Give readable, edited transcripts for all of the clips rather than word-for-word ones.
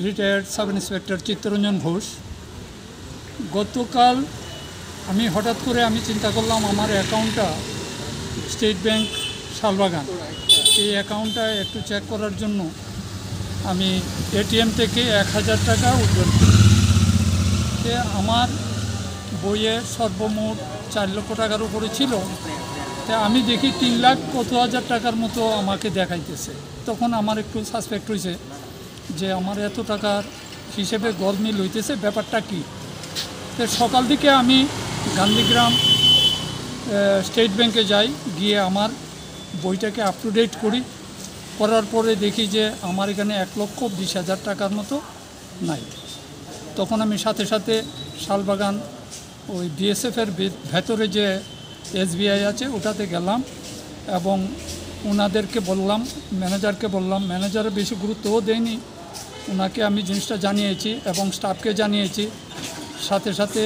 Retired sub inspector Chittaranjan Ghosh. গতকাল আমি হঠাৎ করে চিন্তা করলাম আমার অ্যাকাউন্টটা স্টেট ব্যাংক শালবাগান, এই অ্যাকাউন্টটা একটু চেক করার জন্য আমি এটিএম থেকে 1000 টাকা উইথড্র করি। আমার বইয়ে সর্বমোট 4 লক্ষ টাকার উপরে ছিল। আমি দেখি 3 লাখ কত হাজার টাকার মতো আমাকে দেখাইতেছে। তখন আমার একটু সাসপেক্ট হয়েছে যে আমার এত টাকার হিসেবে গরমিল হইতেছে, ব্যাপারটা কী। তো সকাল থেকে আমি গান্ধীগ্রাম স্টেট ব্যাংকে যাই, গিয়ে আমার বইটাকে আপ টু ডেট করার পরে দেখি যে আমার এখানে 1,20,000 টাকার মতো নাই। তখন আমি সাথে সাথে শালবাগান ওই বিএসএফের ভেতরে যে এসবিআই আছে ওটাতে গেলাম এবং ওনাদেরকে বললাম, ম্যানেজারকে বললাম। ম্যানেজারের বেশি গুরুত্বও দেয়নি, ওনাকে আমি জিনিসটা জানিয়েছি এবং স্টাফকে জানিয়েছি। সাথে সাথে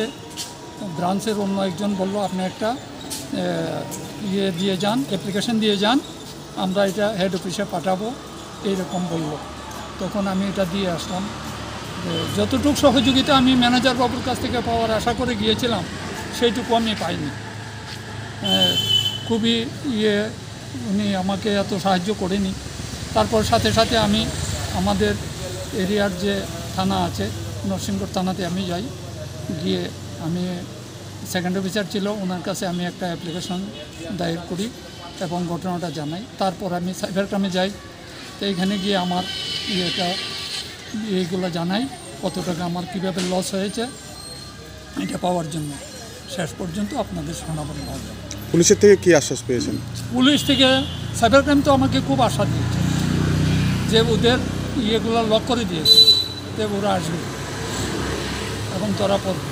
ব্রাঞ্চের অন্য একজন বলল, আপনি একটা দিয়ে যান, অ্যাপ্লিকেশন দিয়ে যান, আমরা এটা হেড অফিসে পাঠাবো, এইরকম বলল। তখন আমি এটা দিয়ে আসলাম। যতটুকু সহযোগিতা আমি ম্যানেজার বাবুর কাছ থেকে পাওয়ার আশা করে গিয়েছিলাম সেইটুকু আমি পাইনি। খুবই উনি আমাকে এত সাহায্য করেনি। তারপর সাথে সাথে আমি আমাদের এরিয়ার যে থানা আছে নরসিংগড় থানাতে আমি যাই, গিয়ে আমি সেকেন্ড অফিসার ছিল, ওনার কাছে আমি একটা অ্যাপ্লিকেশন দায়ের করি এবং ঘটনাটা জানাই। তারপর আমি সাইবার ক্রাইমে যাই, তো এইখানে গিয়ে আমার এইগুলো জানাই, কত টাকা আমার কীভাবে লস হয়েছে এটা পাওয়ার জন্য। শেষ পর্যন্ত আপনাদের শোনাবেন। পুলিশের থেকে কী আশ্বাস পেয়েছেন? পুলিশ থেকে সাইবার ক্রাইম তো আমাকে খুব আশা দিয়েছে যে ওদের ইয়েগুলো লক করে দিয়েছে, যে ওরা আসবে এবং ধরা পড়বে।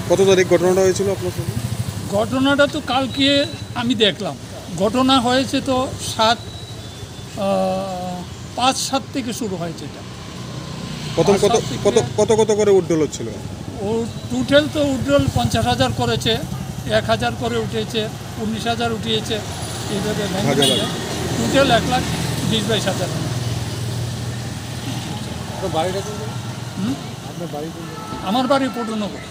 কত তারিখ ঘটনাটা হয়েছিল আপনার সাথে? ঘটনাটা তো কালকে আমি দেখলাম। ঘটনা হয়েছে তো 5-7 থেকে শুরু হয়েছে। এটা প্রথম কত কত করে উইথড্রল হচ্ছিল? ও টোটাল তো উইথড্রল 50,000 করেছে, 1,000 করে উঠেছে, 19,000 উঠিয়েছে, এইভাবে টোটাল 1,20,22,000। আমার বাড়ি পটুনগর।